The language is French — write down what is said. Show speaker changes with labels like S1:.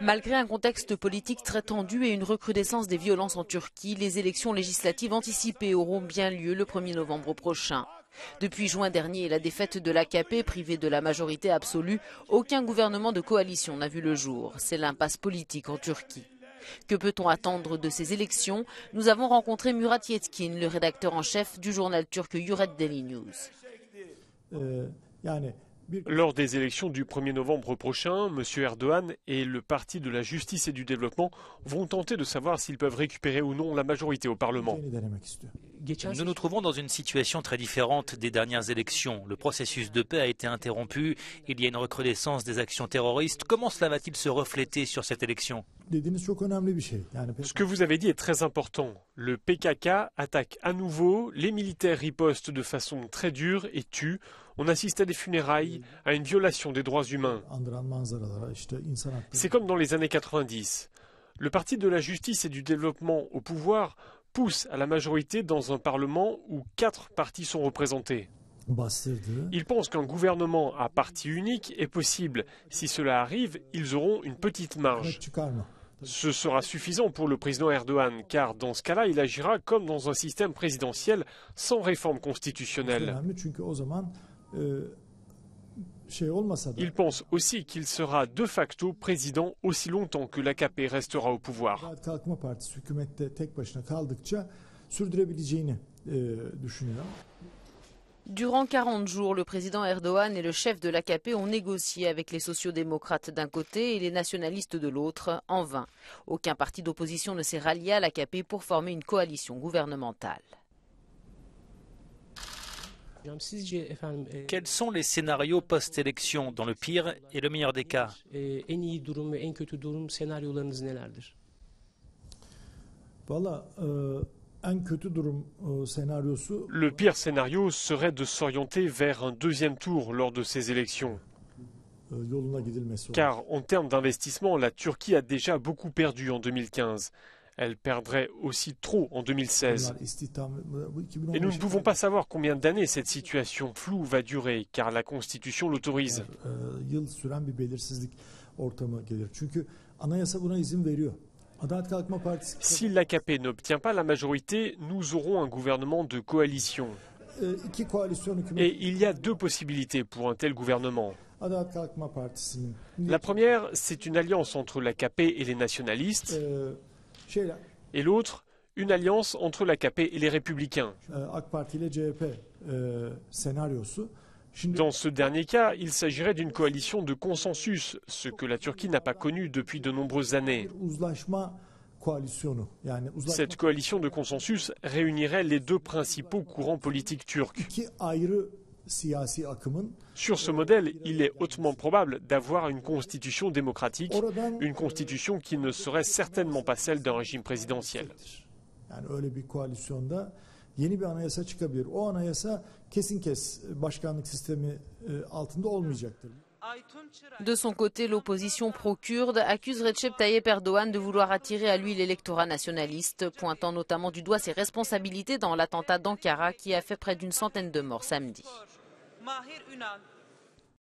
S1: Malgré un contexte politique très tendu et une recrudescence des violences en Turquie, les élections législatives anticipées auront bien lieu le 1er novembre prochain. Depuis juin dernier et la défaite de l'AKP, privée de la majorité absolue, aucun gouvernement de coalition n'a vu le jour. C'est l'impasse politique en Turquie. Que peut-on attendre de ces élections? Nous avons rencontré Murat Yetkin, le rédacteur en chef du journal turc Hürriyet Daily News.
S2: Lors des élections du 1er novembre prochain, M. Erdogan et le Parti de la Justice et du Développement vont tenter de savoir s'ils peuvent récupérer ou non la majorité au Parlement.
S3: Nous nous trouvons dans une situation très différente des dernières élections. Le processus de paix a été interrompu, il y a une recrudescence des actions terroristes. Comment cela va-t-il se refléter sur cette élection?
S2: Ce que vous avez dit est très important. Le PKK attaque à nouveau, les militaires ripostent de façon très dure et tuent. On assiste à des funérailles, à une violation des droits humains. C'est comme dans les années 90. Le Parti de la Justice et du Développement au pouvoir pousse à la majorité dans un Parlement où 4 partis sont représentés. Ils pensent qu'un gouvernement à parti unique est possible. Si cela arrive, ils auront une petite marge. Ce sera suffisant pour le président Erdogan, car dans ce cas-là, il agira comme dans un système présidentiel sans réforme constitutionnelle. Il pense aussi qu'il sera de facto président aussi longtemps que l'AKP restera au pouvoir.
S1: Durant 40 jours, le président Erdogan et le chef de l'AKP ont négocié avec les sociodémocrates d'un côté et les nationalistes de l'autre, en vain. Aucun parti d'opposition ne s'est rallié à l'AKP pour former une coalition gouvernementale.
S3: Quels sont les scénarios post-élection dans le pire et le meilleur des cas?
S2: Le pire scénario serait de s'orienter vers un deuxième tour lors de ces élections. Car en termes d'investissement, la Turquie a déjà beaucoup perdu en 2015. Elle perdrait aussi trop en 2016. Et nous ne pouvons pas savoir combien d'années cette situation floue va durer, car la Constitution l'autorise. Si l'AKP n'obtient pas la majorité, nous aurons un gouvernement de coalition. Et il y a 2 possibilités pour un tel gouvernement. La première, c'est une alliance entre l'AKP et les nationalistes. Et l'autre, une alliance entre l'AKP et les républicains. Dans ce dernier cas, il s'agirait d'une coalition de consensus, ce que la Turquie n'a pas connu depuis de nombreuses années. Cette coalition de consensus réunirait les 2 principaux courants politiques turcs. Sur ce modèle, il est hautement probable d'avoir une constitution démocratique, une constitution qui ne serait certainement pas celle d'un régime présidentiel.
S1: De son côté, l'opposition pro-kurde accuse Recep Tayyip Erdogan de vouloir attirer à lui l'électorat nationaliste, pointant notamment du doigt ses responsabilités dans l'attentat d'Ankara qui a fait près d'une centaine de morts samedi.